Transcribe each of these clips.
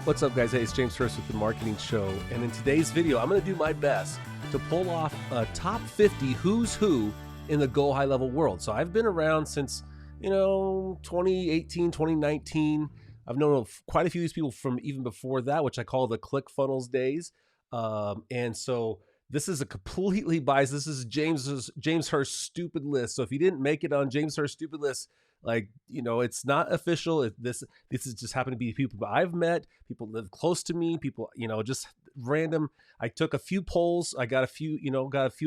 What's up, guys? Hey, it's James Hurst with The Marketing Show, and in today's video, I'm going to do my best to pull off a top 50 who's who in the Go High Level world. So I've been around since, 2018, 2019. I've known quite a few of these people from even before that, which I call the ClickFunnels days. And so this is a completely biased. This is James Hurst's stupid list. So if you didn't make it on James Hurst's stupid list, it's not official. This is just happened to be people I've met, people live close to me, people, just random. I took a few polls. I got a few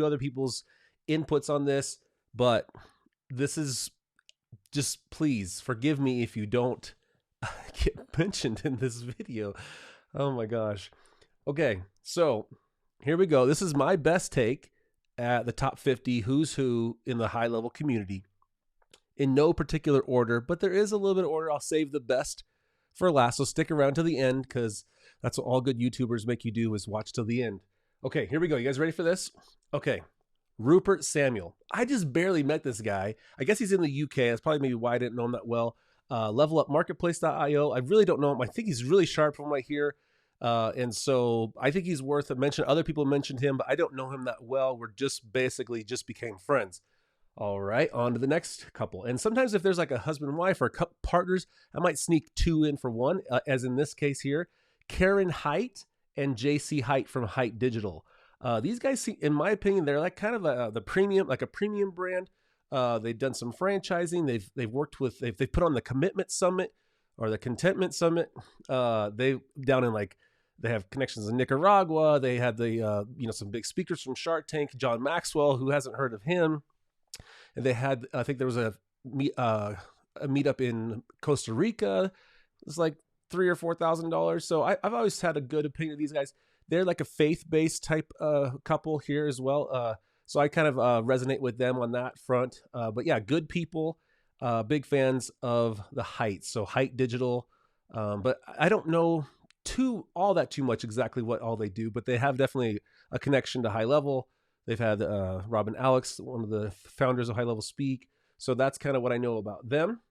other people's inputs on this, but this is just, please forgive me if you don't get mentioned in this video. Oh my gosh. Okay. So here we go. This is my best take at the top 50 who's who in the high level community. In no particular order, but there is a little bit of order. I'll save the best for last, so stick around to the end because that's what all good YouTubers make you do, is watch till the end. Okay, here we go. You guys ready for this? Okay, Rupert Samuel. I just barely met this guy. I guess he's in the UK. That's probably maybe why I didn't know him that well. LevelUpMarketplace.io. I really don't know him. I think he's really sharp from what I hear. And so I think he's worth a mention. Other people mentioned him, but I don't know him that well. We're just became friends. All right, on to the next couple. And sometimes if there's like a husband and wife or partners, I might sneak two in for one, as in this case here. Kern Hite and C Hite from Hite Digital. These guys, in my opinion, they're like kind of a premium brand. They've done some franchising. They've worked with, they've put on the Commitment Summit or the Contentment Summit. They have connections in Nicaragua. They had some big speakers from Shark Tank, John Maxwell, who hasn't heard of him. And they had, I think there was a meetup in Costa Rica. It was like $3,000 or $4,000. So I've always had a good opinion of these guys. They're like a faith-based type couple here as well. So I kind of resonate with them on that front. But yeah, good people, big fans of the Hite. So Hite Digital. But I don't know all that too much exactly what all they do, but they have definitely a connection to High Level. They've had Rob and Alex, one of the founders of High Level, speak. So that's kind of what I know about them.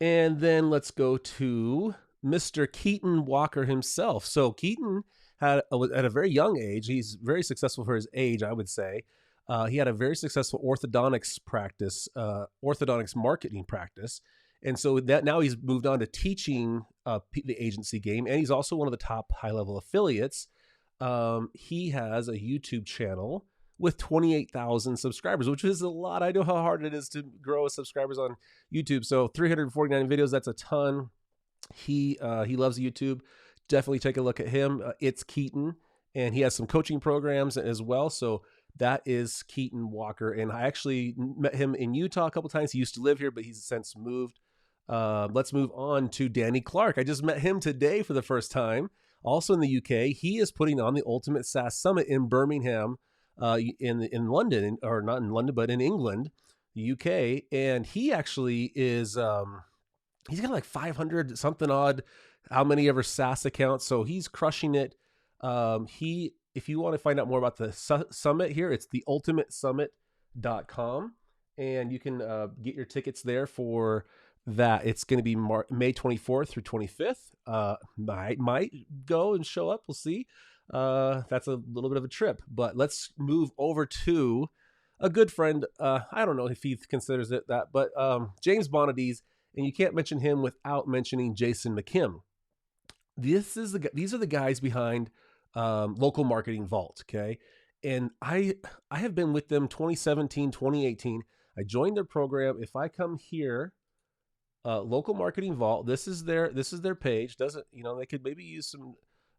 And then let's go to Mr. Keaton Walker himself. So Keaton had, at a very young age, he's very successful for his age, I would say. He had a very successful orthodontics marketing practice. And so that now he's moved on to teaching the agency game. And he's also one of the top High Level affiliates. He has a YouTube channel with 28,000 subscribers, which is a lot. I know how hard it is to grow subscribers on YouTube. So 349 videos, that's a ton. He loves YouTube. Definitely take a look at him. It's Keaton, and he has some coaching programs as well. So that is Keaton Walker. And I actually met him in Utah a couple times. He used to live here, but he's since moved. Let's move on to Danny Clarke. I just met him today for the first time. Also in the UK, he is putting on the Ultimate SaaS Summit in Birmingham, in London, or not in London, but in England, the UK. And he actually is, he's got like 500 something odd, how many ever SaaS accounts. So he's crushing it. If you want to find out more about the summit here, it's theultimatesummit.com, and you can get your tickets there for that. It's going to be May 24th through 25th. Might go and show up. We'll see. That's a little bit of a trip, but let's move over to a good friend. I don't know if he considers it that, but James Bonadies, and you can't mention him without mentioning Jason McKim. These are the guys behind Local Marketing Vault. Okay. And I have been with them 2017, 2018. I joined their program. If I come here, Local Marketing Vault, this is their page. They could maybe use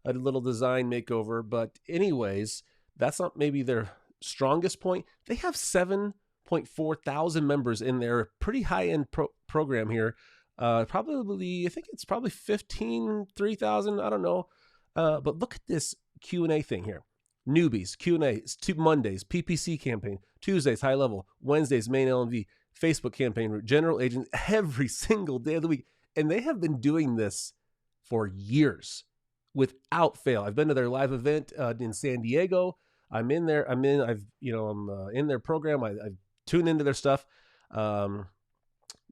a little design makeover, but anyways, that's not maybe their strongest point. They have 7.4 thousand members in their pretty high-end program here. I think it's probably 3,000. I don't know. But look at this Q&A thing here. Newbies, Q&A, Mondays, PPC campaign, Tuesdays, High Level, Wednesdays, main LMV, Facebook campaign, general agent, every single day of the week. And they have been doing this for years without fail. I've been to their live event in San Diego. I'm in there. I'm in their program. I've tuned into their stuff.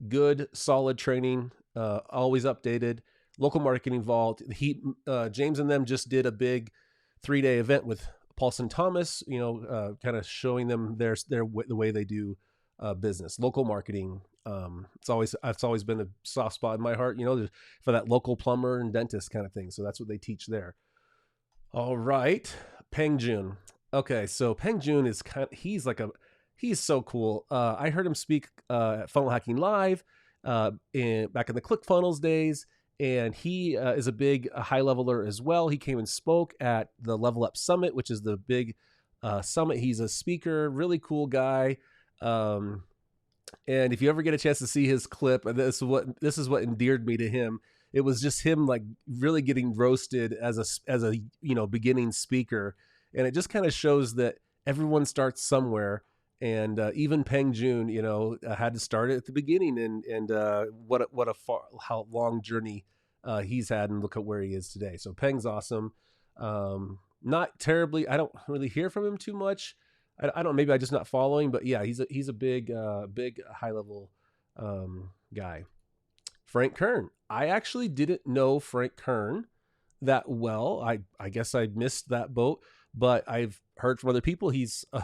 Good, solid training, always updated. local marketing involved. James and them just did a big 3-day event with Paulson Thomas, kind of showing them the way they do business, local marketing. It's always been a soft spot in my heart, for that local plumber and dentist kind of thing. So that's what they teach there. All right, Peng Joon. Okay, so Peng Joon is he's so cool. I heard him speak at Funnel Hacking Live back in the ClickFunnels days, and he is a big high leveler as well. He came and spoke at the Level Up Summit, which is the big summit. He's a speaker, really cool guy. And if you ever get a chance to see his clip, this is what endeared me to him. It was just him like really getting roasted as a beginning speaker, and it just kind of shows that everyone starts somewhere. And even Peng Joon, had to start it at the beginning, and how long journey he's had, and look at where he is today. So Peng's awesome. Not terribly. I don't really hear from him too much. I don't. Maybe I'm just not following, but yeah, he's a big high level guy. Frank Kern. I actually didn't know Frank Kern that well. I guess I missed that boat, but I've heard from other people he's a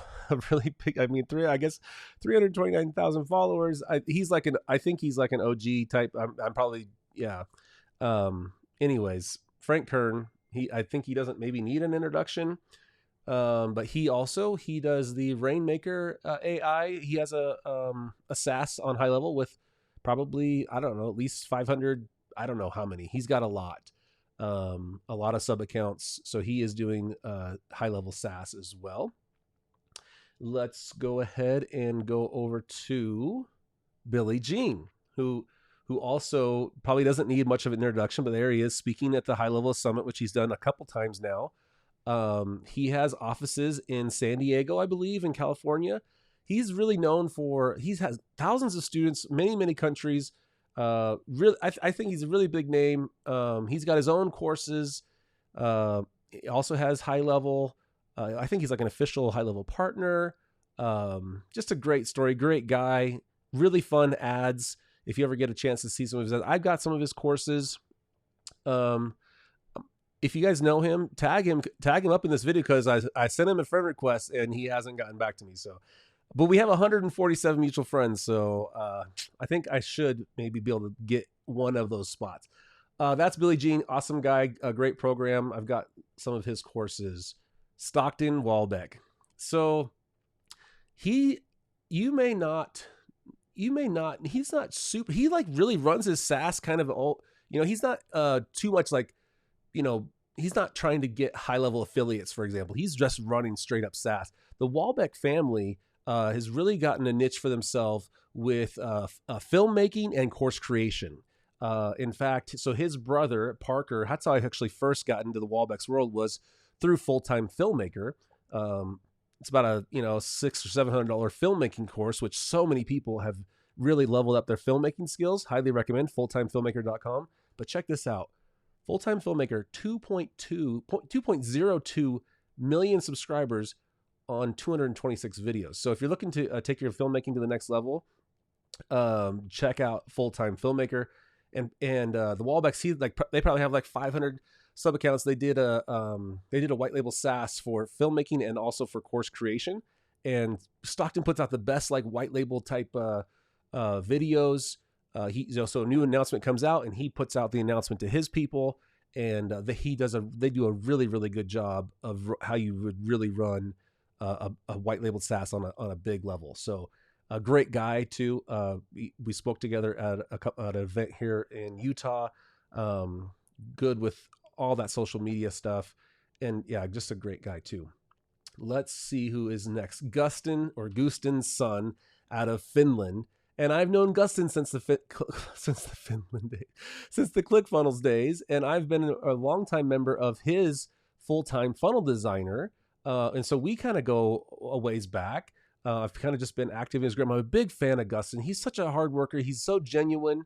really big. I mean, 329,000 followers. I think he's like an OG type. I'm probably, yeah. Anyways, Frank Kern. I think he doesn't maybe need an introduction. But he does the Rainmaker AI. He has a SaaS on HighLevel with probably, I don't know, at least 500. I don't know how many. He's got a lot of sub accounts. So he is doing HighLevel SaaS as well. Let's go ahead and go over to Billie Jean, who also probably doesn't need much of an introduction, but there he is speaking at the HighLevel Summit, which he's done a couple times now. He has offices in San Diego, I believe, in California. He's really known he has thousands of students, many, many countries. Really, I think he's a really big name. He's got his own courses. He also has HighLevel. I think he's like an official HighLevel partner. Just a great story, great guy, really fun ads. If you ever get a chance to see some of his ads, I've got some of his courses. If you guys know him, tag him up in this video, because I sent him a friend request and he hasn't gotten back to me. So, but we have 147 mutual friends, so I think I should maybe be able to get one of those spots. That's Billie Jean, awesome guy, a great program. I've got some of his courses. Stockton Walbeck. So he's not super. He like really runs his SaaS kind of all. He's not too much like. He's not trying to get high-level affiliates, for example. He's just running straight up SaaS. The Walbeck family has really gotten a niche for themselves with filmmaking and course creation. In fact, so his brother, Parker, that's how I actually first got into the Walbeck's world, was through Full-Time Filmmaker. It's about a $600 or $700 filmmaking course, which so many people have really leveled up their filmmaking skills. Highly recommend fulltimefilmmaker.com. But check this out. Full-Time Filmmaker, 2.02 million subscribers on 226 videos. So if you're looking to take your filmmaking to the next level, check out Full-Time Filmmaker. And the Walbecks, they probably have like 500 sub accounts. They did a white label SaaS for filmmaking and also for course creation. And Stockton puts out the best like white label type videos. So a new announcement comes out and he puts out the announcement to his people, and they do a really, really good job of how you would really run a white labeled SaaS on a big level. So a great guy too. We spoke together at an event here in Utah. Good with all that social media stuff, and yeah, just a great guy too. Let's see who is next. Gusten Sun out of Finland. And I've known Gusten since the Finland days, since the ClickFunnels days, and I've been a longtime member of his Full-Time Funnel Designer, and so we kind of go a ways back. I've kind of just been active in Instagram. I'm a big fan of Gusten. He's such a hard worker. He's so genuine.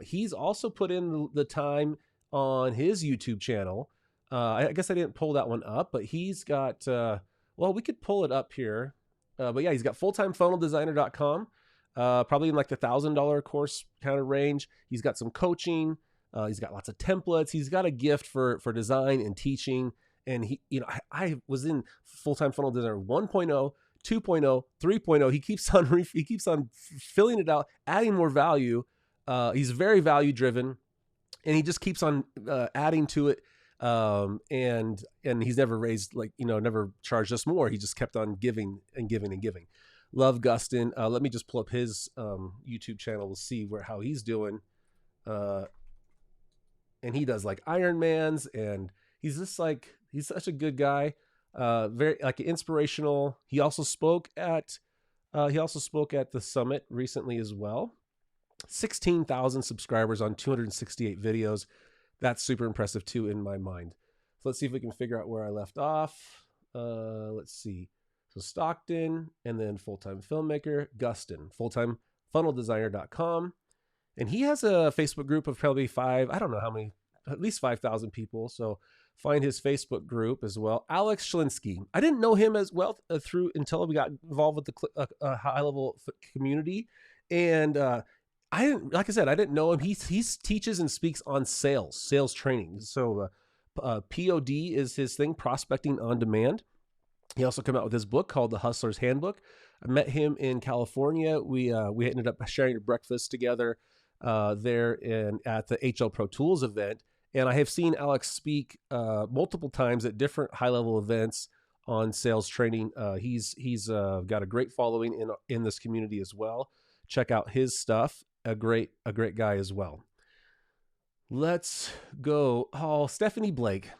He's also put in the time on his YouTube channel. I guess I didn't pull that one up, but he's got. We could pull it up here. But yeah, he's got fulltimefunneldesigner.com. Probably in like the $1,000 course kind of range. He's got some coaching. He's got lots of templates. He's got a gift for design and teaching. And he, I was in full-time funnel designer 1.0, 2.0, 3.0. He keeps on filling it out, adding more value. He's very value driven, and he just keeps on adding to it. And he's never raised, never charged us more. He just kept on giving and giving and giving. Love Gusten. Let me just pull up his YouTube channel to see how he's doing. And he does like Ironmans, and he's just he's such a good guy. Very inspirational. He also spoke at the summit recently as well. 16,000 subscribers on 268 videos. That's super impressive too in my mind. So let's see if we can figure out where I left off. Let's see. So Stockton, and then full-time filmmaker, Gusten, fulltimefunneldesigner.com. And he has a Facebook group of probably at least 5,000 people. So find his Facebook group as well. Alex Schlinsky. I didn't know him as well until we got involved with the HighLevel community. And I didn't know him. He teaches and speaks on sales training. So POD is his thing, prospecting on demand. He also came out with his book called The Hustler's Handbook. I met him in California. We ended up sharing a breakfast together there at the HL Pro Tools event. And I have seen Alex speak multiple times at different HighLevel events on sales training. He's got a great following in this community as well. Check out his stuff. A great guy as well. Let's go. Oh, Stephanie Blake.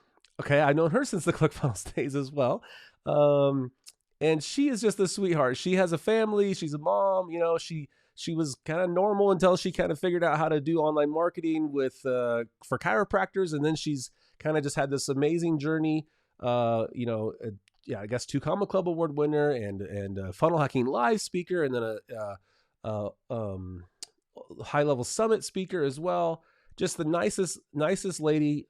Okay, I've known her since the ClickFunnels days as well. And she is just a sweetheart. She has a family. She's a mom. She was kind of normal until she kind of figured out how to do online marketing for chiropractors. And then she's kind of just had this amazing journey. I guess 2 Comma Club Award winner and funnel hacking live speaker, and then a HighLevel Summit speaker as well. Just the nicest lady.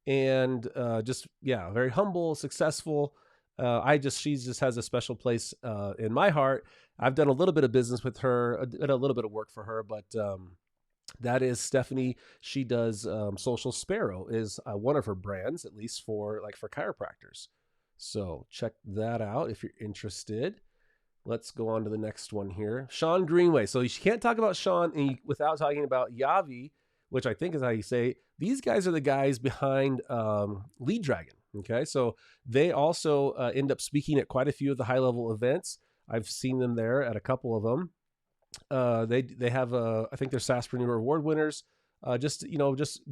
Very humble, successful. She just has a special place in my heart. I've done a little bit of business with her, a little bit of work for her, but that is Stephanie. She does Social Sparrow is one of her brands, at least for chiropractors. So check that out if you're interested. Let's go on to the next one here. Shawn Greenway. So you can't talk about Shawn without talking about Javi, which I think is how you say it. These guys are the guys behind Lead Dragon. Okay, so they also end up speaking at quite a few of the HighLevel events. I've seen them there at a couple of them. They have I think they're SaaSpreneur Award winners. Just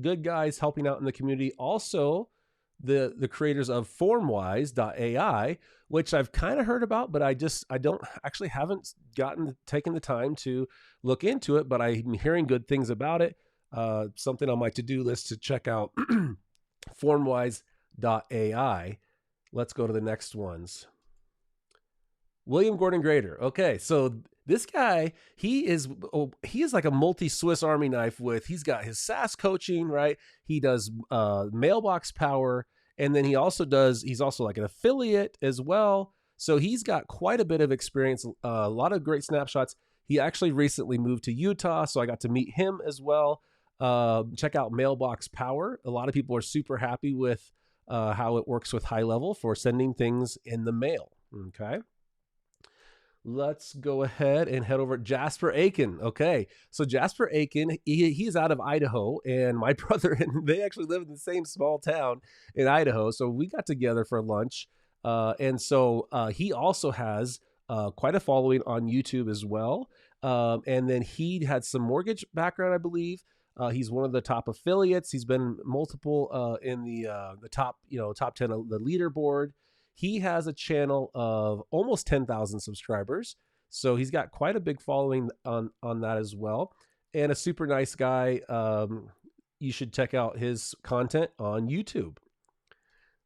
good guys helping out in the community. Also, the creators of Formwise.ai, which I've kind of heard about, but haven't taken the time to look into it. But I'm hearing good things about it. Something on my to-do list to check out. Formwise.ai. Let's go to the next ones. William Gordon Grader. Okay, so this guy, he is like a multi-Swiss Army knife he's got his SaaS coaching, right? He does mailbox power, and then he's also like an affiliate as well. So he's got quite a bit of experience, a lot of great snapshots. He actually recently moved to Utah, so I got to meet him as well. Check out Mailbox Power. A lot of people are super happy with how it works with HighLevel for sending things in the mail. Okay. Let's go ahead and head over to Jasper Aiken. Okay. So Jasper Aiken, he's out of Idaho, and my brother and they actually live in the same small town in Idaho. So we got together for lunch. And so he also has quite a following on YouTube as well. And then he had some mortgage background, I believe. He's one of the top affiliates. He's been multiple in the top 10 of the leaderboard. He has a channel of almost 10,000 subscribers. So he's got quite a big following on that as well. And a super nice guy. You should check out his content on YouTube.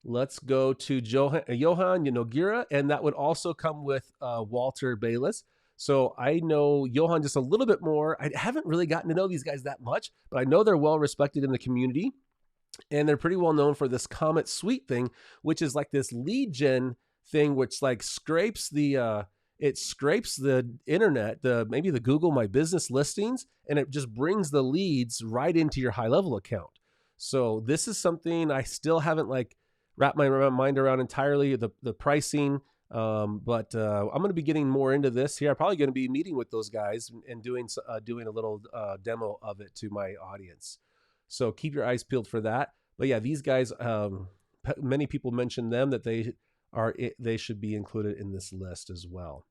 Let's go to Johann Noguera, and that would also come with Walter Bayliss. So I know Johann just a little bit more. I haven't really gotten to know these guys that much, but I know they're well respected in the community. And they're pretty well known for this Comet Suite thing, which is like this lead gen thing, which like scrapes the, it scrapes the internet, maybe the Google My Business listings, and it just brings the leads right into your HighLevel account. So this is something I still haven't like wrapped my mind around entirely, the pricing. But I'm going to be getting more into this here. I'm probably going to be meeting with those guys and doing a little demo of it to my audience. So keep your eyes peeled for that. But yeah, these guys, many people mentioned them, that they should be included in this list as well.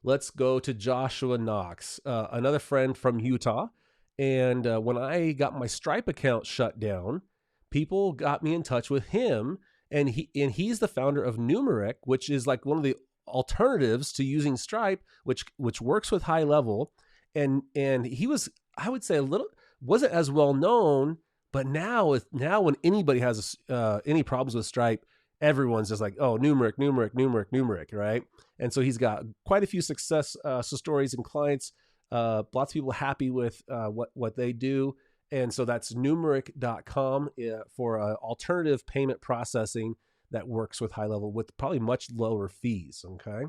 Let's go to Joshua Knox, another friend from Utah. And when I got my Stripe account shut down, people got me in touch with him. And he's the founder of Numeric, which is like one of the alternatives to using Stripe, which works with HighLevel. And he was, I would say, wasn't as well known, but now when anybody has any problems with Stripe, everyone's just like, oh, Numeric, right? And so he's got quite a few success stories and clients. Lots of people happy with what they do. And so that's numeric.com for alternative payment processing that works with HighLevel with probably much lower fees. Okay.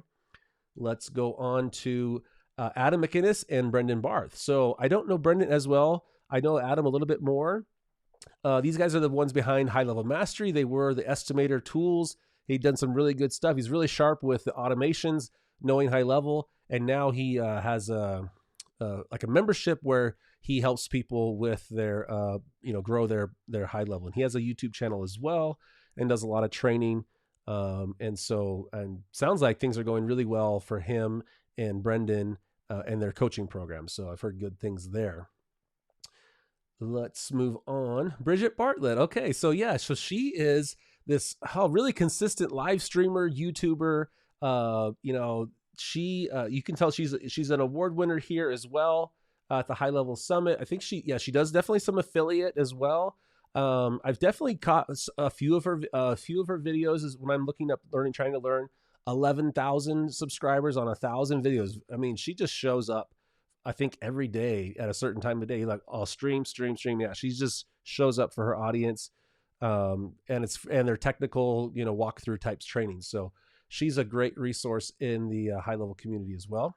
Let's go on to Adam McInnes and Brendan Barth. So I don't know Brendan as well. I know Adam a little bit more. These guys are the ones behind HighLevel Mastery. They were the estimator tools. He'd done some really good stuff. He's really sharp with the automations, knowing HighLevel. And now he has like a membership where he helps people with their, grow their HighLevel. And he has a YouTube channel as well and does a lot of training. And sounds like things are going really well for him and Brendan and their coaching program. So I've heard good things there. Let's move on. Bridget Bartlett. Okay. So yeah, so she is this really consistent live streamer, YouTuber. You can tell she's an award winner here as well at the HighLevel Summit. I think she does definitely some affiliate as well. I've definitely caught a few of her videos is when I'm looking up trying to learn. 11,000 subscribers on 1,000 videos. I mean, she just shows up, I think, every day at a certain time of day. Like, I'll stream. Yeah, she just shows up for her audience, and their technical, walkthrough types training. So she's a great resource in the HighLevel community as well.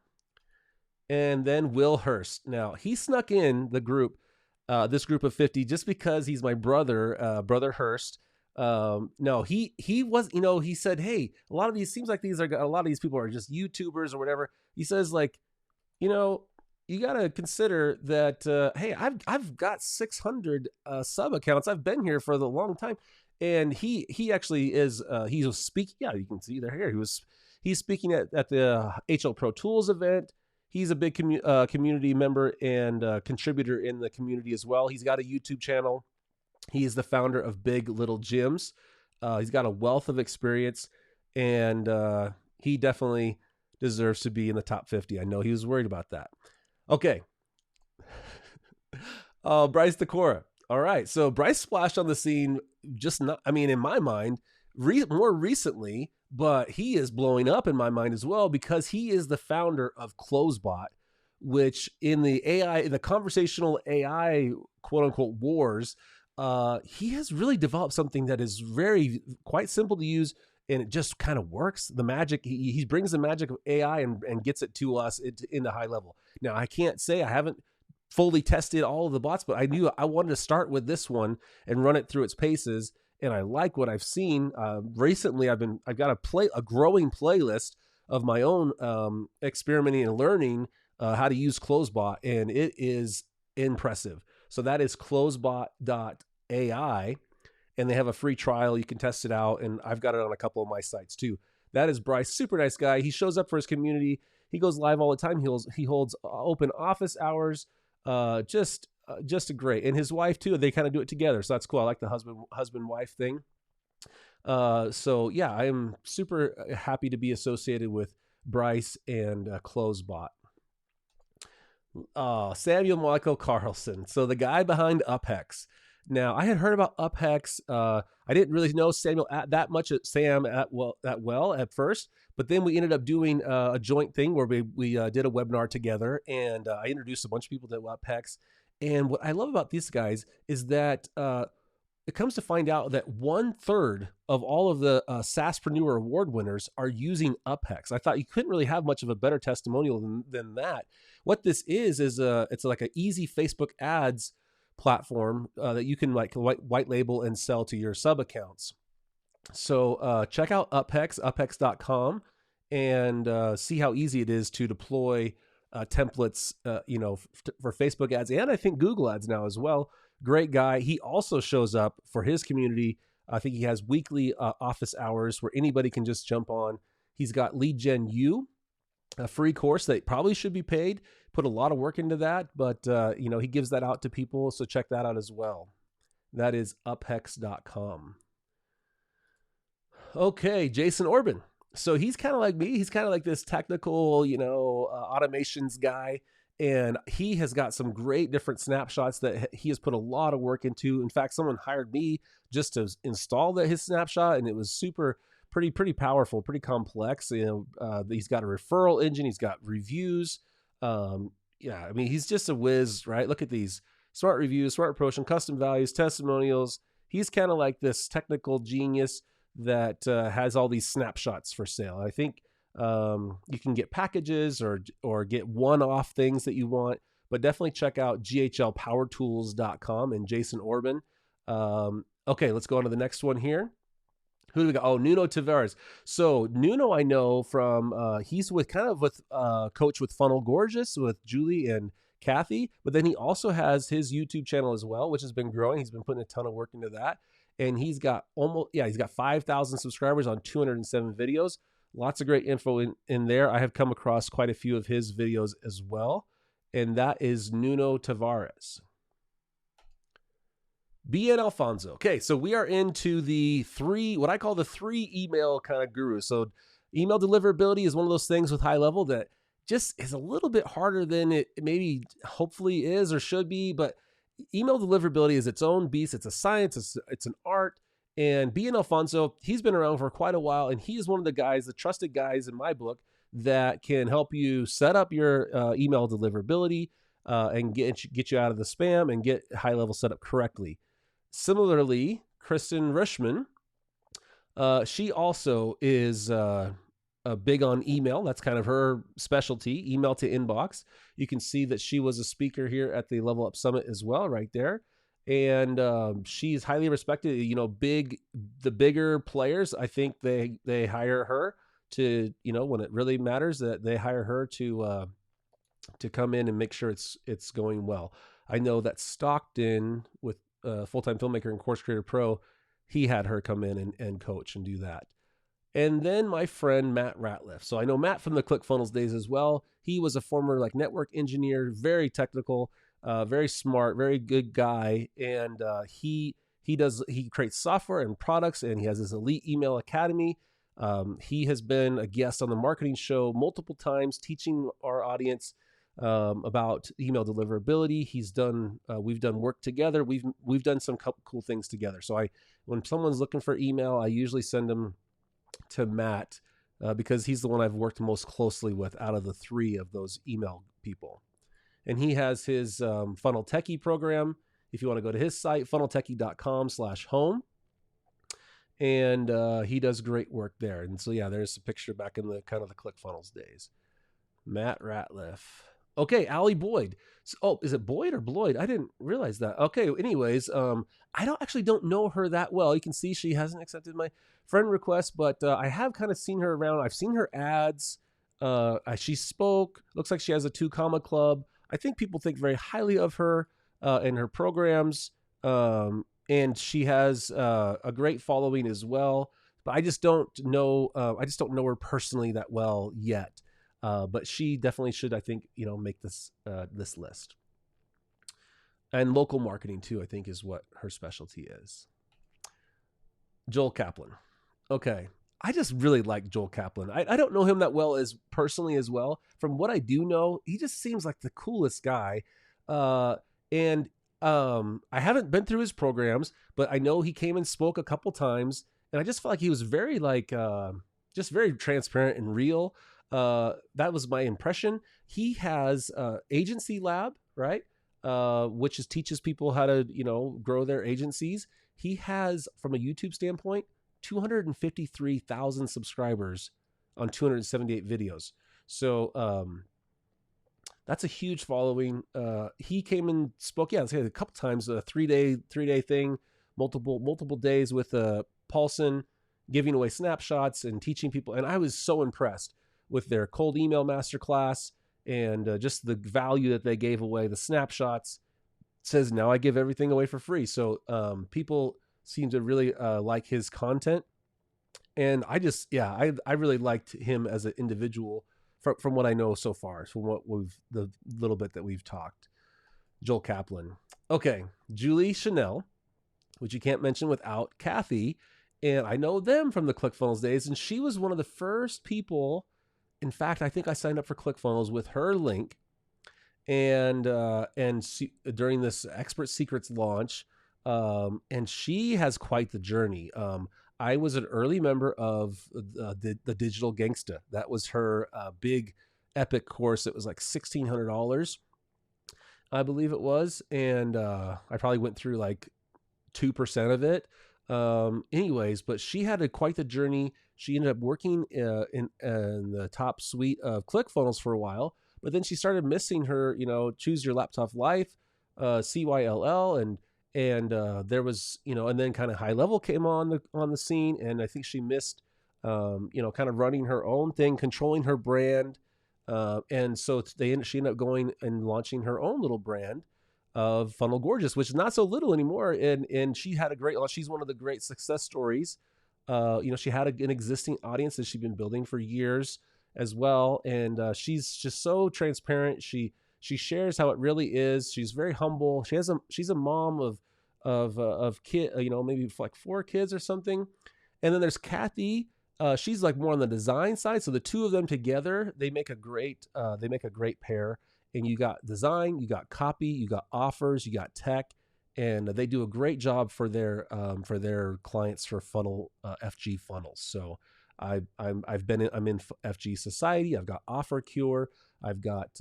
And then Will Hurst. Now, he snuck in the group, this group of 50, just because he's my brother, Brother Hurst. No, he was, he said, hey, a lot of these people are just YouTubers or whatever. He says, like, you got to consider that, hey, I've got 600 sub accounts. I've been here for a long time. And he actually is, he was speaking. Yeah, you can see they're here. He's speaking at the HL Pro Tools event. He's a big community member and contributor in the community as well. He's got a YouTube channel. He is the founder of Big Little Gyms. He's got a wealth of experience, and he definitely deserves to be in the top 50. I know he was worried about that. Okay. Bryce DeCora. All right. So Bryce splashed on the scene in my mind, more recently, but he is blowing up in my mind as well because he is the founder of CloseBot, which in the conversational AI, quote unquote, wars, he has really developed something that is quite simple to use, and it just kind of works. The magic, he brings the magic of AI and gets it to us into HighLevel. Now, I can't say I haven't fully tested all of the bots, but I knew I wanted to start with this one and run it through its paces. And I like what I've seen. Recently, I've got a growing playlist of my own experimenting and learning how to use CloseBot, and it is impressive. So that is closebot.ai, and they have a free trial. You can test it out, and I've got it on a couple of my sites too. That is Bryce, super nice guy. He shows up for his community. He goes live all the time. He holds open office hours. Just a great, and his wife too. They kind of do it together, so that's cool. I like the husband-wife thing. So yeah, I am super happy to be associated with Bryce and CloseBot. Samuel Michael Carlson, so the guy behind UpHex. Now, I had heard about UpHex. I didn't really know Sam that well at first, but then we ended up doing a joint thing where we did a webinar together, and I introduced a bunch of people to UpHex. And what I love about these guys is that it comes to find out that 1/3 of all of the SaaSpreneur Award winners are using UpHex. I thought you couldn't really have much of a better testimonial than that. What this is it's like an easy Facebook ads platform that you can like white label and sell to your sub accounts. So check out UpHex, uphex.com, and see how easy it is to deploy templates, for Facebook ads, and I think Google ads now as well. Great guy. He also shows up for his community. I think he has weekly office hours where anybody can just jump on. He's got Lead Gen U, a free course that probably should be paid. Put a lot of work into that, but he gives that out to people. So check that out as well. That is uphex.com. Okay, Jason Orban. So he's kind of like me. He's kind of like this technical, automations guy. And he has got some great different snapshots that he has put a lot of work into. In fact, someone hired me just to install his snapshot, and it was pretty powerful, pretty complex. He's got a referral engine. He's got reviews. He's just a whiz, right? Look at these: smart reviews, smart approach, and custom values, testimonials. He's kind of like this technical genius that has all these snapshots for sale. I think you can get packages or get one-off things that you want, but definitely check out ghlpowertools.com and Jason Orban. Okay, let's go on to the next one here. Who do we got? Oh, Nuno Tavares. So Nuno, I know from he's with coach with Funnel Gorgeous with Julie and Cathy, but then he also has his YouTube channel as well, which has been growing. He's been putting a ton of work into that, and he's got 5,000 subscribers on 207 videos. Lots of great info in there. I have come across quite a few of his videos as well. And that is Nuno Tavares. BN Alfonso. Okay, so we are into what I call the three email kind of gurus. So email deliverability is one of those things with HighLevel that just is a little bit harder than it maybe hopefully is or should be. But email deliverability is its own beast. It's a science. It's an art. And BN Alfonso, he's been around for quite a while, and he is one of the trusted guys in my book that can help you set up your email deliverability and get you out of the spam and get HighLevel set up correctly. Similarly, Krystin Ruschman, she also is big on email. That's kind of her specialty, email to inbox. You can see that she was a speaker here at the Level Up Summit as well, right there. And she's highly respected. The bigger players, I think they hire her to, when it really matters, that they hire her to come in and make sure it's going well. I know that Stockton, with Full-Time Filmmaker and Course Creator Pro, he had her come in and coach and do that. And then my friend Matt Ratliff. So I know Matt from the ClickFunnels days as well. He was a former network engineer, very technical. Very smart, very good guy, and he creates software and products, and he has his Elite Email Academy. He has been a guest on the marketing show multiple times, teaching our audience about email deliverability. We've done work together. We've done some cool things together. So when someone's looking for email, I usually send them to Matt because he's the one I've worked most closely with out of the three of those email people. And he has his Funnel Techie program. If you want to go to his site, funneltechie.com/home. And he does great work there. And so, there's a picture back in the kind of the ClickFunnels days. Matt Ratliff. Okay, Allie Bloyd. So, is it Boyd or Bloyd? I didn't realize that. Okay, anyways, I don't know her that well. You can see she hasn't accepted my friend request, but I have kind of seen her around. I've seen her ads. She spoke. Looks like she has a 2 Comma Club. I think people think very highly of her and her programs, and she has a great following as well. But I just don't know. I just don't know her personally that well yet. But she definitely should, I think, make this list. And local marketing too, I think, is what her specialty is. Joel Kaplan. Okay. I just really like Joel Kaplan. I don't know him that well personally as well. From what I do know, he just seems like the coolest guy. And I haven't been through his programs, but I know he came and spoke a couple times, and I just felt like he was very just very transparent and real. That was my impression. He has Agency Lab, right? which teaches people how to, grow their agencies. He has, from a YouTube standpoint, 253,000 subscribers on 278 videos. So that's a huge following. He came and spoke, a couple times, a three-day thing, multiple days with Paulson, giving away snapshots and teaching people. And I was so impressed with their cold email masterclass and just the value that they gave away. The snapshots says, now I give everything away for free. So people seem to really like his content. And I really liked him as an individual from what I know so far, from the little bit that we've talked. Joel Kaplan. Okay. Julie Chanel, which you can't mention without Cathy. And I know them from the ClickFunnels days. And she was one of the first people. In fact, I think I signed up for ClickFunnels with her link. And during this Expert Secrets launch, and she has quite the journey. I was an early member of the Digital Gangsta. That was her big epic course. It was like $1,600, I believe it was. And I probably went through like 2% of it. Anyways, but she had quite the journey. She ended up working in the top suite of ClickFunnels for a while, but then she started missing her, Choose Your Laptop Life, CYLL, and there was, and then kind of HighLevel came on the scene, and I think she missed, kind of running her own thing, controlling her brand, and so she ended up going and launching her own little brand of Funnel Gorgeous, which is not so little anymore, and she had a great launch. She's one of the great success stories. She had an existing audience that she'd been building for years as well, and she's just so transparent. She shares how it really is. She's very humble. She's a mom of kid, maybe like 4 kids or something. And then there's Cathy. She's like more on the design side. So the two of them together, they make a great pair. And you got design, you got copy, you got offers, you got tech, and they do a great job for their clients for funnel FG funnels. So I'm in FG Society. I've got Offer Cure. I've got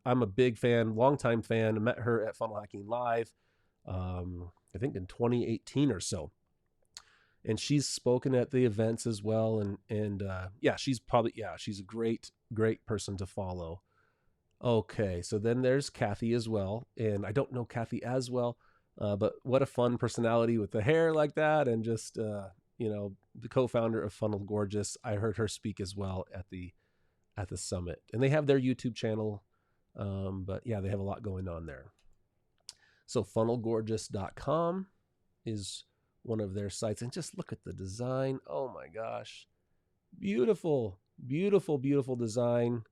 I'm a big fan, longtime fan. I met her at Funnel Hacking Live, I think in 2018 or so, and she's spoken at the events as well. And she's a great person to follow. Okay, so then there's Cathy as well, and I don't know Cathy as well, but what a fun personality with the hair like that, and just the co-founder of Funnel Gorgeous. I heard her speak as well at the summit, and they have their YouTube channel, but yeah, they have a lot going on there. So funnelgorgeous.com is one of their sites, and just look at the design. Oh my gosh, beautiful, beautiful, beautiful design.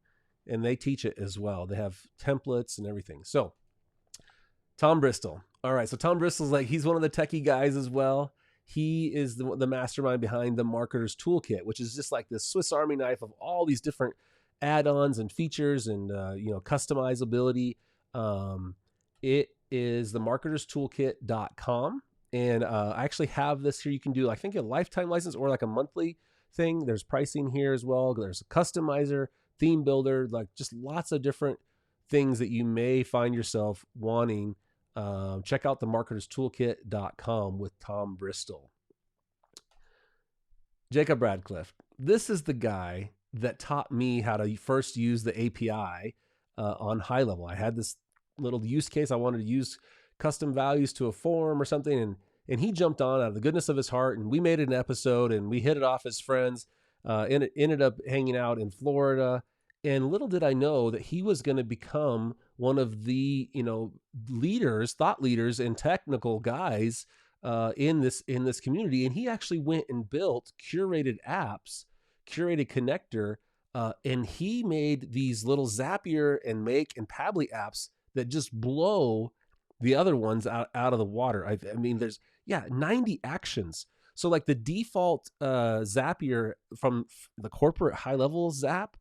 And they teach it as well. They have templates and everything. So Tom Bristol. All right. So Tom Bristol's he's one of the techie guys as well. He is the mastermind behind the Marketer's Toolkit, which is just like this Swiss Army knife of all these different add-ons and features and, customizability. It is the marketerstoolkit.com. And I actually have this here. You can do, I think, a lifetime license or like a monthly thing. There's pricing here as well. There's a customizer, theme builder, like just lots of different things that you may find yourself wanting. Check out the marketerstoolkit.com with Tom Bristol. Jacob Radcliffe. This is the guy that taught me how to first use the API on HighLevel. I had this little use case. I wanted to use custom values to a form or something. And he jumped on out of the goodness of his heart, and we made an episode, and we hit it off as friends. And it ended up hanging out in Florida. And little did I know that he was going to become one of the, thought leaders and technical guys in this community. And he actually went and built curated apps, curated connector, and he made these little Zapier and Make and Pabbly apps that just blow the other ones out of the water. I mean, there's 90 actions. So like the default Zapier from the corporate HighLevel Zap,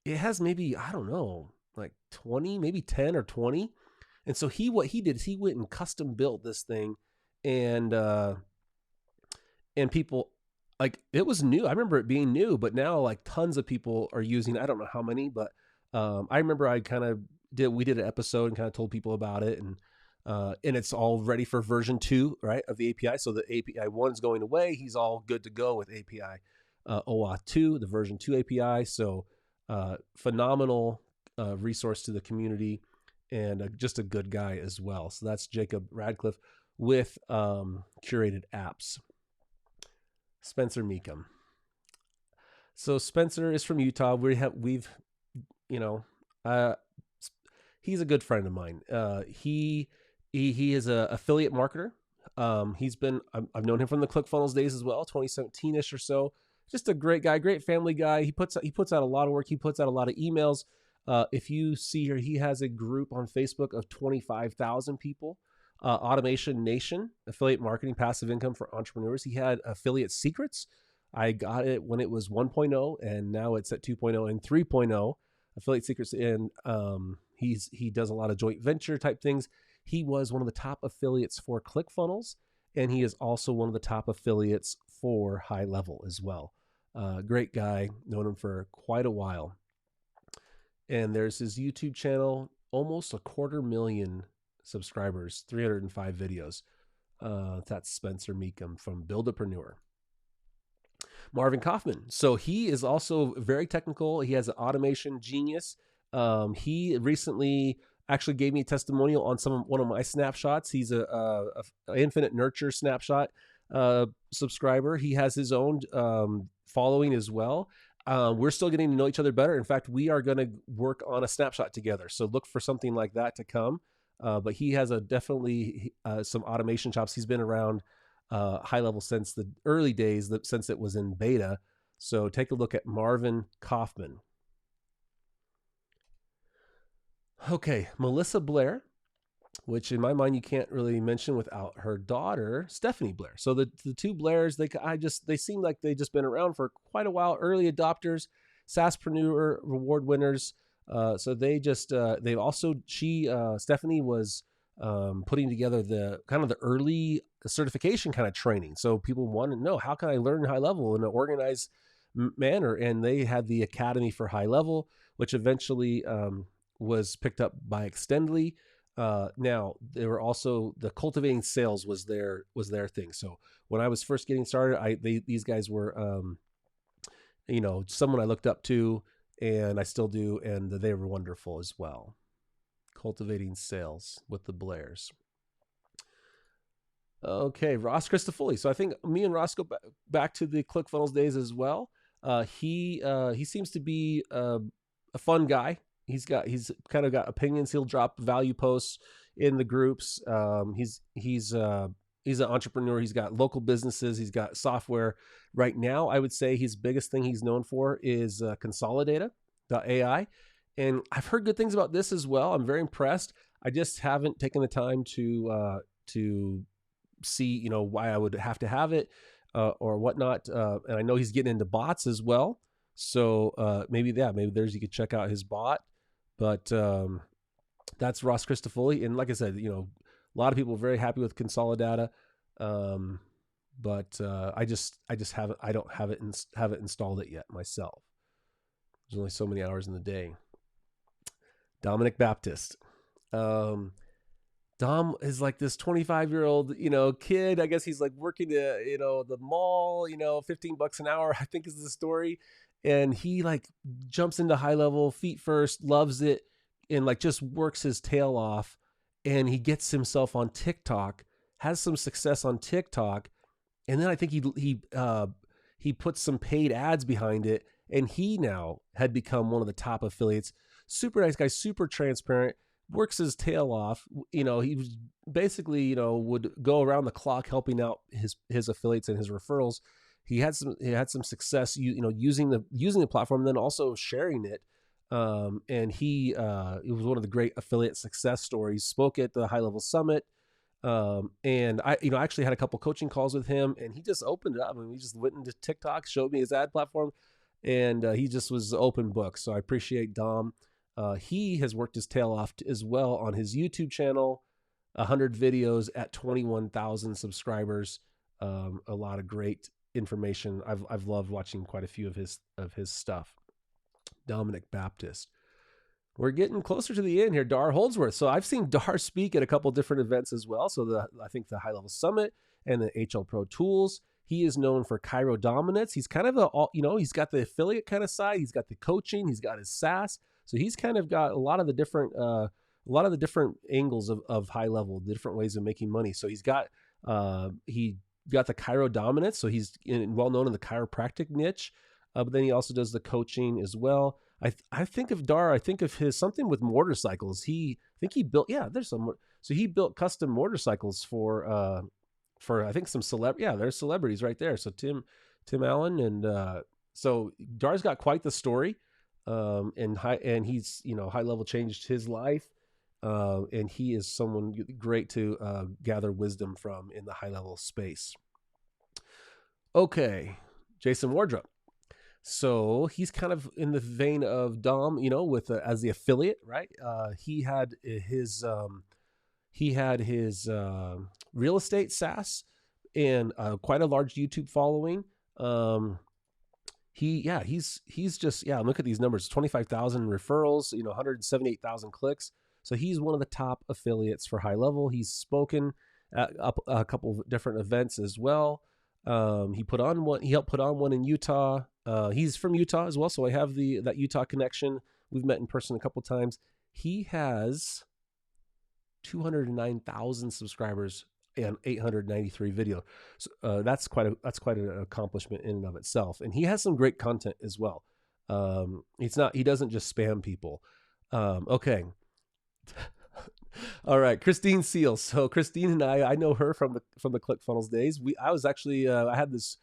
it has maybe, I don't know, like 20, maybe 10 or 20. And so what he did is he went and custom built this thing, and people, like, it was new. I remember it being new, but now like tons of people are using, I don't know how many, but I remember I kind of we did an episode and kind of told people about it, and it's all ready for version 2, right, of the API. So the API 1 is going away. He's all good to go with API OAuth 2, the version 2 API. So phenomenal resource to the community, and just a good guy as well. So that's Jacob Radcliffe with curated apps. Spencer McKim. So Spencer is from Utah. We've he's a good friend of mine. He is a affiliate marketer. I've known him from the ClickFunnels days as well, 2017ish or so. Just a great guy, great family guy. He puts out a lot of work. He puts out a lot of emails. If you see here, he has a group on Facebook of 25,000 people. Automation Nation, affiliate marketing, passive income for entrepreneurs. He had Affiliate Secrets. I got it when it was 1.0, and now it's at 2.0 and 3.0. Affiliate Secrets, and he does a lot of joint venture type things. He was one of the top affiliates for ClickFunnels, and he is also one of the top affiliates for HighLevel as well. Great guy, known him for quite a while. And there's his YouTube channel, almost 250,000 subscribers, 305 videos. That's Spencer McKim from Buildapreneur. Marvin Coffman. So he is also very technical. He has an automation genius. He recently actually gave me a testimonial on one of my snapshots. He's a Infinite Nurture snapshot subscriber. He has his own following as well. We're still getting to know each other better. In fact, we are going to work on a snapshot together. So look for something like that to come. But he has definitely some automation chops. He's been around HighLevel since the early days, since it was in beta. So take a look at Marvin Coffman. Okay, Melissa Blair, which in my mind you can't really mention without her daughter, Stephanie Blair. So the two Blairs, they seem like they've just been around for quite a while. Early adopters, SaaSpreneur reward winners. So Stephanie was putting together the kind of the early certification kind of training. So people want to know, how can I learn HighLevel in an organized manner? And they had the Academy for HighLevel, which eventually was picked up by Extendly. Now they were also, the cultivating sales was their thing. So when I was first getting started, these guys were, someone I looked up to, and I still do. And they were wonderful as well. Cultivating sales with the Blairs. Okay. Ross Christofoli. So I think me and Ross go back to the ClickFunnels days as well. He seems to be a fun guy. He's kind of got opinions. He'll drop value posts in the groups. He's an entrepreneur. He's got local businesses. He's got software. Right now, I would say his biggest thing he's known for is Consolidator.ai. And I've heard good things about this as well. I'm very impressed. I just haven't taken the time to see, why I would have to have it or whatnot. And I know he's getting into bots as well. So maybe you could check out his bot. But that's Ross Christofoli. And like I said, a lot of people are very happy with Consolidata. But I don't have it installed it yet myself. There's only so many hours in the day. Dominic Baptist. Dom is like this 25-year-old, kid. I guess he's like working at, the mall, $15 an hour, I think is the story. And he like jumps into HighLevel feet first, loves it, and like just works his tail off. And he gets himself on TikTok, has some success on TikTok. And then I think he puts some paid ads behind it. And he now had become one of the top affiliates. Super nice guy, super transparent, works his tail off. He was basically, would go around the clock helping out his affiliates and his referrals. He had some success, using the platform, and then also sharing it. And it was one of the great affiliate success stories. Spoke at the HighLevel Summit. And I actually had a couple coaching calls with him, and he just opened it up. I mean, he just went into TikTok, showed me his ad platform, and he just was open book. So I appreciate Dom. He has worked his tail off as well on his YouTube channel, 100 videos at 21,000 subscribers. A lot of great information. I've loved watching quite a few of his stuff. Dominic Baptist. we're getting closer to the end here. Dar Holdsworth. So I've seen Dar speak at a couple different events as well. So I think the HighLevel Summit and the HL Pro Tools. He is known for Chiro dominance. He's kind of he's got the affiliate kind of side. He's got the coaching. He's got his SaaS. So he's kind of got a lot of the different angles of HighLevel, the different ways of making money. So he's got the Chiro dominance. So he's well known in the chiropractic niche. But then he also does the coaching as well. I think of Dar. I think of his something with motorcycles. He built there's some. So he built custom motorcycles for I think some there's celebrities right there. So Tim Allen, and so Dar's got quite the story, and he's HighLevel changed his life, and he is someone great to gather wisdom from in the HighLevel space. Okay, Jason Wardrop. So he's kind of in the vein of Dom, with as the affiliate, right? He had his real estate SaaS and quite a large YouTube following. He's just look at these numbers: 25,000 referrals, 178,000 clicks. So he's one of the top affiliates for HighLevel. He's spoken at a couple of different events as well. He helped put on one in Utah. He's from Utah as well, so I have that Utah connection. We've met in person a couple times. He has 209,000 subscribers and 893 video. So that's quite an accomplishment in and of itself. And he has some great content as well. He doesn't just spam people. Okay. All right, Christine Seal. So Christine and I know her from the ClickFunnels days. I had this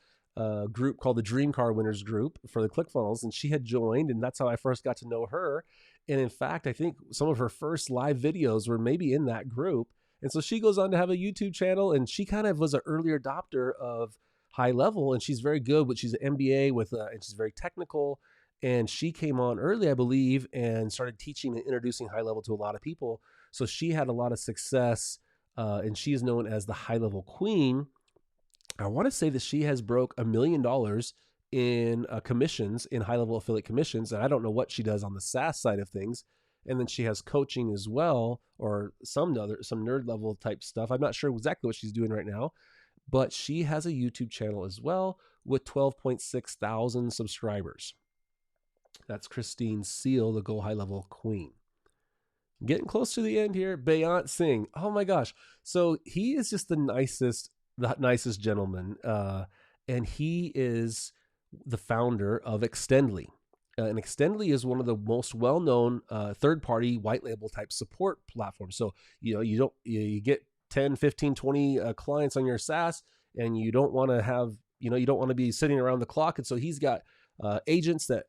group called the Dream Car Winners Group for the ClickFunnels, and she had joined, and that's how I first got to know her. And in fact, I think some of her first live videos were maybe in that group. And so she goes on to have a YouTube channel, and she kind of was an early adopter of HighLevel, and she's very good, but she's an MBA and she's very technical. And she came on early, I believe, and started teaching and introducing HighLevel to a lot of people. So she had a lot of success, and she is known as the HighLevel Queen. I want to say that she has broke $1 million in commissions, in HighLevel affiliate commissions. And I don't know what she does on the SaaS side of things. And then she has coaching as well, or some nerd level type stuff. I'm not sure exactly what she's doing right now, but she has a YouTube channel as well with 12.6 thousand subscribers. That's Christine Seal, the Go HighLevel Queen. Getting close to the end here. Beant Singh. Oh my gosh. So he is just the nicest gentleman. And he is the founder of Extendly. And Extendly is one of the most well-known third-party white label type support platforms. So, you get 10, 15, 20 clients on your SaaS, and you don't want to be sitting around the clock. And so he's got agents that,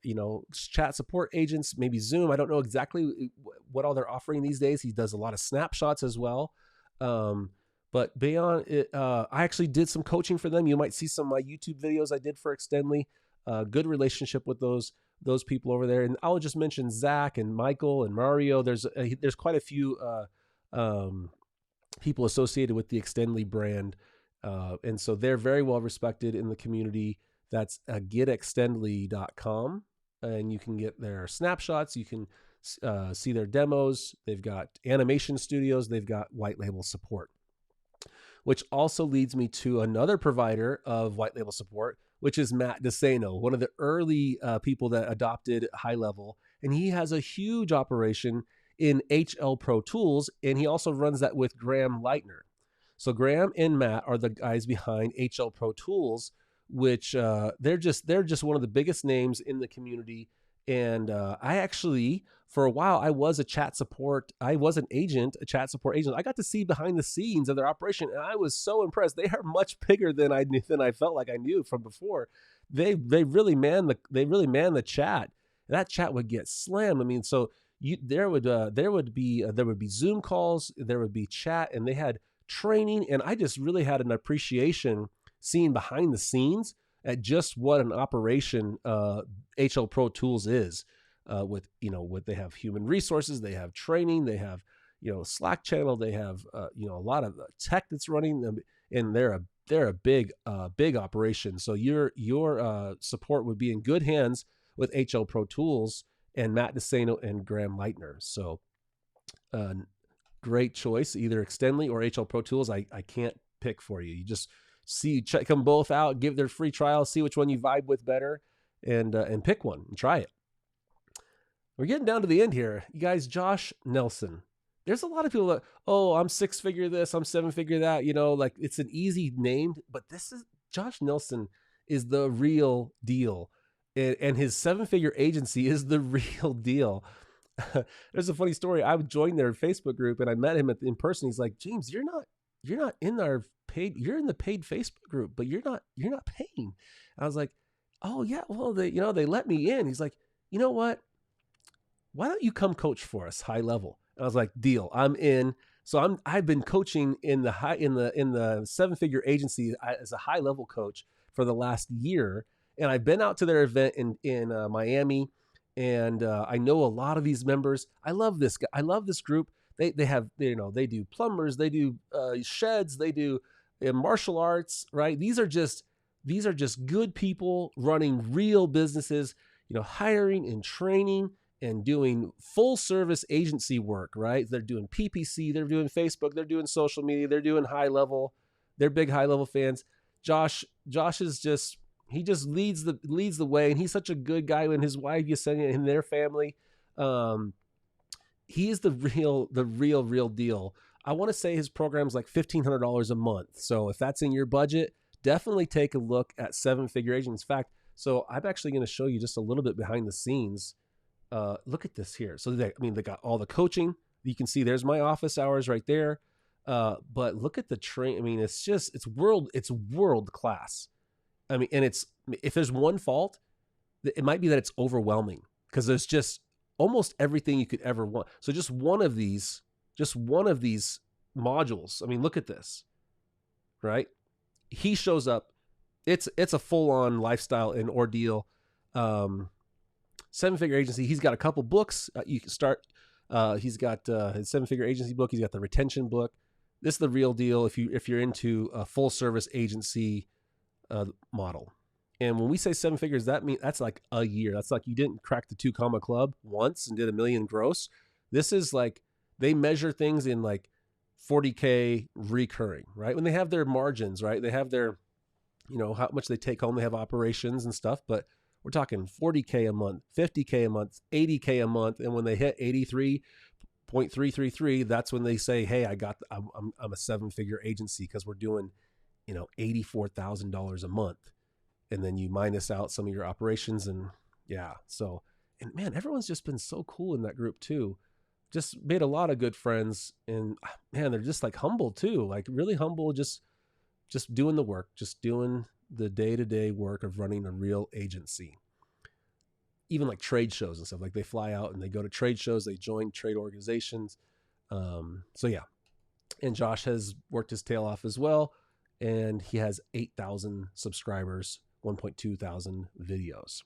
chat support agents, maybe Zoom. I don't know exactly what all they're offering these days. He does a lot of snapshots as well. But beyond it, I actually did some coaching for them. You might see some of my YouTube videos I did for Extendly. Good relationship with those people over there. And I'll just mention Zach and Michael and Mario. There's quite a few people associated with the Extendly brand. And so they're very well respected in the community. That's getextendly.com, and you can get their snapshots. You can see their demos. They've got animation studios. They've got white label support, which also leads me to another provider of white label support, which is Matt DeSano, one of the early people that adopted HighLevel. And he has a huge operation in HL Pro Tools, and he also runs that with Graham Leitner. So Graham and Matt are the guys behind HL Pro Tools, which they're just one of the biggest names in the community. And I actually, for a while, I was a chat support agent. I got to see behind the scenes of their operation, and I was so impressed. They are much bigger than I felt like I knew from before. They really man the chat. That chat would get slammed. I mean, so there would be Zoom calls, there would be chat, and they had training, and I just really had an appreciation seeing behind the scenes at just what an operation HL Pro Tools is. With they have human resources, they have training, they have Slack channel, they have a lot of tech that's running them, and they're a big operation. So your support would be in good hands with HL Pro Tools, and Matt DeSano and Graham Leitner. So great choice, either Extendly or HL Pro Tools. I can't pick for you. You just check them both out, give their free trial, see which one you vibe with better, and pick one and try it. We're getting down to the end here. You guys, Josh Nelson. There's a lot of people that, oh, I'm 6-figure this, I'm 7-figure that, like it's an easy name, but this is Josh Nelson is the real deal. And his 7-figure agency is the real deal. There's a funny story. I joined their Facebook group and I met him in person. He's like, James, you're not in our paid, you're in the paid Facebook group, but you're not paying. I was like, oh yeah, well, they let me in. He's like, you know what? Why don't you come coach for us, HighLevel? I was like, deal, I'm in. So I've been coaching in the 7-figure agency as a HighLevel coach for the last year. And I've been out to their event in Miami, and I know a lot of these members. I love this guy. I love this group. They do plumbers, they do sheds, they do martial arts, right? These are just good people running real businesses, hiring and training and doing full service agency work, right? They're doing PPC, they're doing Facebook, they're doing social media, they're doing HighLevel. They're big HighLevel fans. Josh is just, he just leads the way, and he's such a good guy. And his wife Yesenia and their family, he is the real deal. I want to say his program's like $1,500 a month. So if that's in your budget, definitely take a look at 7-figure agents. In fact, so I'm actually going to show you just a little bit behind the scenes. Look at this here. So they got all the coaching. You can see there's my office hours right there. But look at the train. I mean, it's world class. I mean, and if there's one fault, it might be that it's overwhelming because there's just almost everything you could ever want. So just one of these modules. I mean, look at this, right? He shows up. It's a full on lifestyle and ordeal. 7-figure agency. He's got a couple books. You can start. He's got his 7-figure agency book. He's got the retention book. This is the real deal if you're into a full service agency model. And when we say 7 figures, that's like a year. That's like you didn't crack the 2 comma club once and did $1 million gross. This is like they measure things in like 40K recurring, right? When they have their margins, right? They have their, how much they take home. They have operations and stuff, but we're talking 40K a month, 50K a month, 80K a month. And when they hit 83.333, that's when they say, hey, I'm a 7-figure agency because we're doing, $84,000 a month. And then you minus out some of your operations and yeah. So, and man, everyone's just been so cool in that group too. Just made a lot of good friends, and man, they're just like humble too, like really humble, just doing the work, just doing the day-to-day work of running a real agency. Even like trade shows and stuff, like they fly out and they go to trade shows, they join trade organizations. So yeah. And Josh has worked his tail off as well. And he has 8,000 subscribers, 1.2 thousand videos.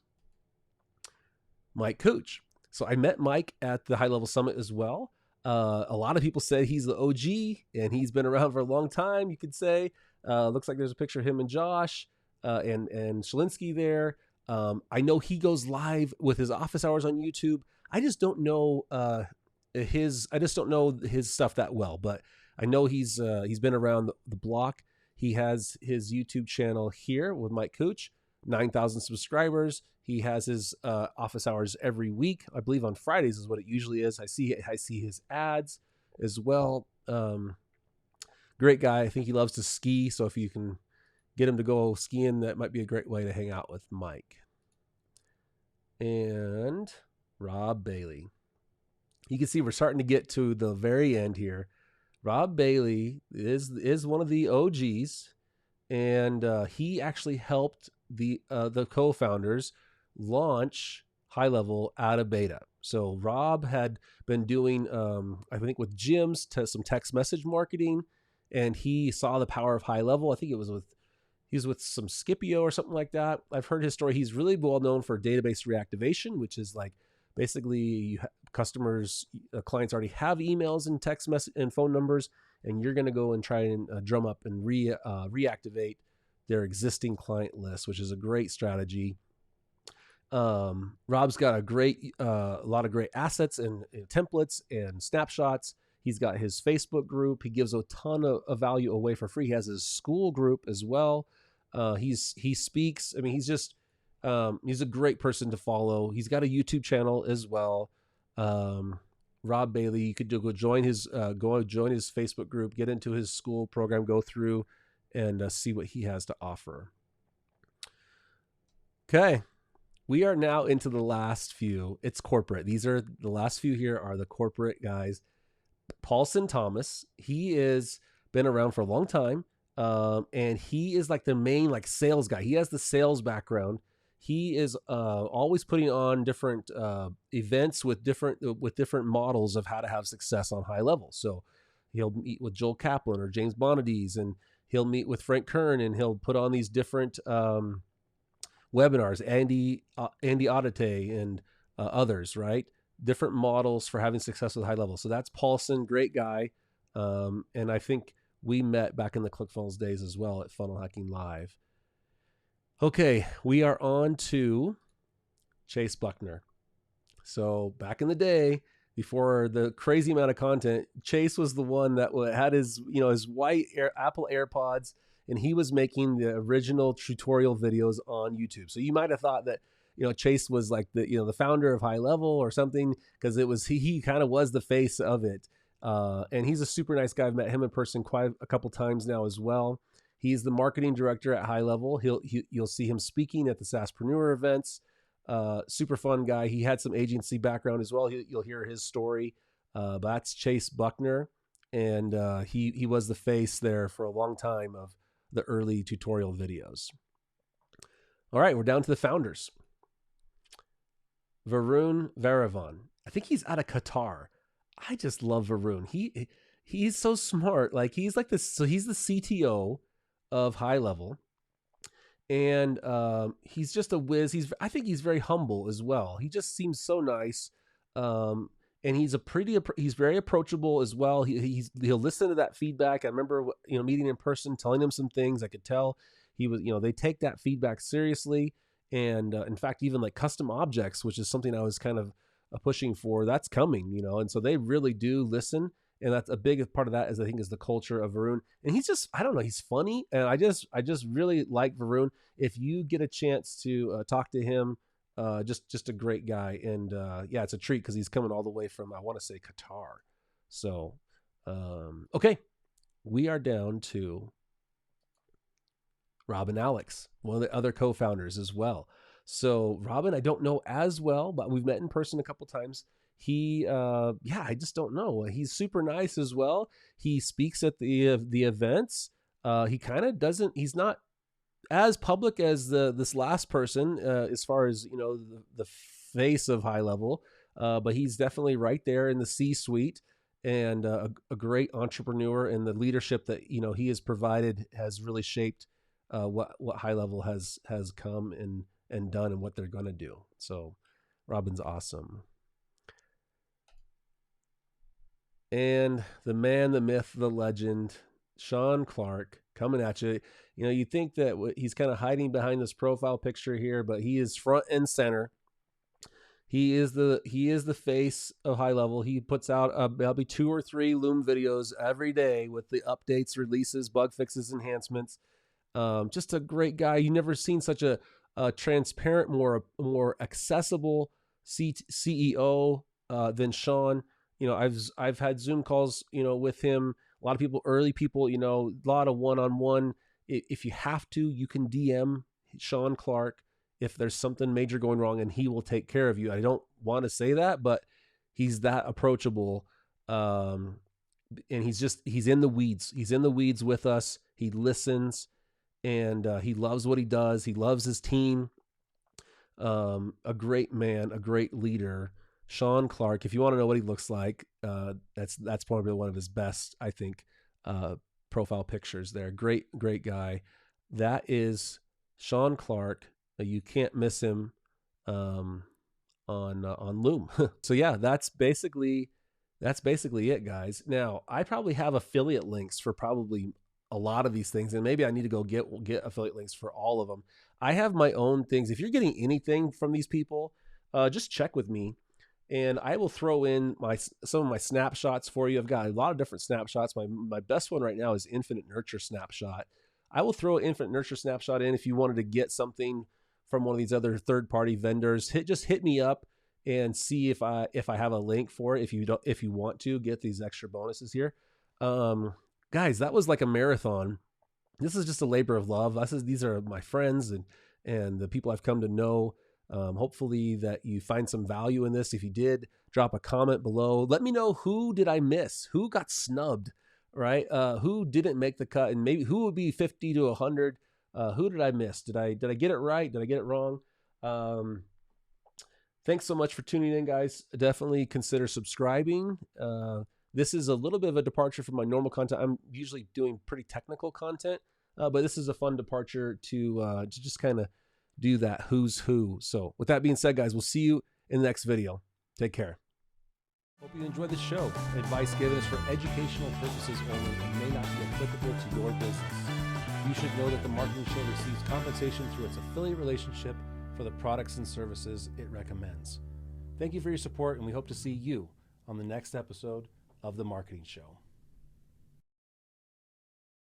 Mike Cooch. So I met Mike at the HighLevel Summit as well. A lot of people say he's the OG, and he's been around for a long time, you could say. Looks like there's a picture of him and Josh and Schlinsky there. I know he goes live with his office hours on YouTube. I just don't know his stuff that well, but I know he's been around the block. He has his YouTube channel here with Mike Cooch, 9,000 subscribers. He has his office hours every week. I believe on Fridays is what it usually is. I see his ads as well. Great guy. I think he loves to ski. So if you can get him to go skiing, that might be a great way to hang out with Mike. And Robb Bailey. You can see we're starting to get to the very end here. Robb Bailey is one of the OGs, and he actually helped the co-founders launch HighLevel out of beta. So Robb had been doing, I think with gyms, some text message marketing, and he saw the power of HighLevel. I think he was with some Scipio or something like that. I've heard his story. He's really well known for database reactivation, which is like basically clients already have emails and text message and phone numbers, and you're going to go and try and drum up and reactivate their existing client list, which is a great strategy. Robb's got a lot of great assets and templates and snapshots. He's got his Facebook group. He gives a ton of value away for free. He has his school group as well. He speaks. I mean, he's a great person to follow. He's got a YouTube channel as well. Robb Bailey, you could go join his Facebook group, get into his school program, go through and see what he has to offer. Okay. We are now into the last few. It's corporate. These are the last few here are the corporate guys. Paulson Thomas, he is been around for a long time. And he is like the main like sales guy. He has the sales background. He is always putting on different events with different models of how to have success on high level. So he'll meet with Joel Kaplan or James Bonadies, and he'll meet with Frank Kern, and he'll put on these different webinars, Andy Audite and others, right? Different models for having success with high level. So that's Paulson, great guy. And I think we met back in the ClickFunnels days as well at Funnel Hacking Live. Okay, we are on to Chase Buckner. So back in the day, before the crazy amount of content, Chase was the one that had his white Apple AirPods, and he was making the original tutorial videos on YouTube. So you might have thought that, Chase was like the founder of High Level or something, because it was he kind of was the face of it. And he's a super nice guy. I've met him in person quite a couple times now as well. He's the marketing director at High Level. You'll see him speaking at the SaaSpreneur events. Super fun guy. He had some agency background as well. You'll hear his story. But that's Chase Buckner, and he was the face there for a long time of the early tutorial videos. All right, we're down to the founders. Varun Vairavan. I think he's out of Qatar. I just love Varun. He's so smart. Like he's like this. So he's the CTO of High Level, and he's just a whiz. I think he's very humble as well. He just seems so nice. And he's very approachable as well. He'll listen to that feedback. I remember, meeting in person, telling him some things. I could tell he was, they take that feedback seriously. And in fact, even like custom objects, which is something I was kind of pushing for, that's coming, and so they really do listen. And that's a big part of that is, I think, is the culture of Varun. And he's just, I don't know, he's funny. And I just really like Varun. If you get a chance to talk to him, just a great guy. And yeah, it's a treat because he's coming all the way from, I want to say, Qatar. So, okay, we are down to Robb and Alex, one of the other co-founders as well. So Robin, I don't know as well, but we've met in person a couple times. He, I just don't know. He's super nice as well. He speaks at the events. He kind of doesn't, he's not as public as this last person, as far as, the face of High Level. But he's definitely right there in the C-suite, and a great entrepreneur, and the leadership that, he has provided has really shaped what High Level has come and done and what they're going to do. So Robin's awesome. And the man, the myth, the legend, Shawn Clarke, coming at you. You think that he's kind of hiding behind this profile picture here, but he is front and center. He is the face of High Level. He puts out probably 2 or 3 Loom videos every day with the updates, releases, bug fixes, enhancements. Just a great guy. You've never seen such a transparent, more accessible CEO than Shawn. I've had Zoom calls, with him. A lot of people, early people, a lot of one-on-one. If you have to, you can DM Shawn Clarke if there's something major going wrong, and he will take care of you. I don't want to say that, but he's that approachable. And he's in the weeds. He's in the weeds with us. He listens, and he loves what he does. He loves his team. A great man, a great leader. Shawn Clarke, if you want to know what he looks like, that's probably one of his best, I think, profile pictures there. Great guy. That is Shawn Clarke. You can't miss him on Loom. So yeah, that's basically it, guys. Now, I probably have affiliate links for probably a lot of these things, and maybe I need to go get affiliate links for all of them. I have my own things. If you're getting anything from these people, just check with me, and I will throw in some of my snapshots for you. I've got a lot of different snapshots. My best one right now is Infinite Nurture Snapshot. I will throw an Infinite Nurture Snapshot in if you wanted to get something from one of these other third-party vendors. Just hit me up and see if I have a link for it. If you want to get these extra bonuses here. Guys, that was like a marathon. This is just a labor of love. These are my friends and the people I've come to know. Hopefully that you find some value in this. If you did, drop a comment below. Let me know, who did I miss? Who got snubbed, right? Who didn't make the cut? And maybe who would be 50 to 100? Who did I miss? Did I get it right? Did I get it wrong? Thanks so much for tuning in, guys. Definitely consider subscribing. This is a little bit of a departure from my normal content. I'm usually doing pretty technical content, but this is a fun departure to just kind of do that who's who. So with that being said, guys, we'll see you in the next video. Take care. Hope you enjoyed the show. Advice given is for educational purposes only and may not be applicable to your business. You should know that the Marketing Show receives compensation through its affiliate relationship for the products and services it recommends. Thank you for your support, and we hope to see you on the next episode of The Marketing Show.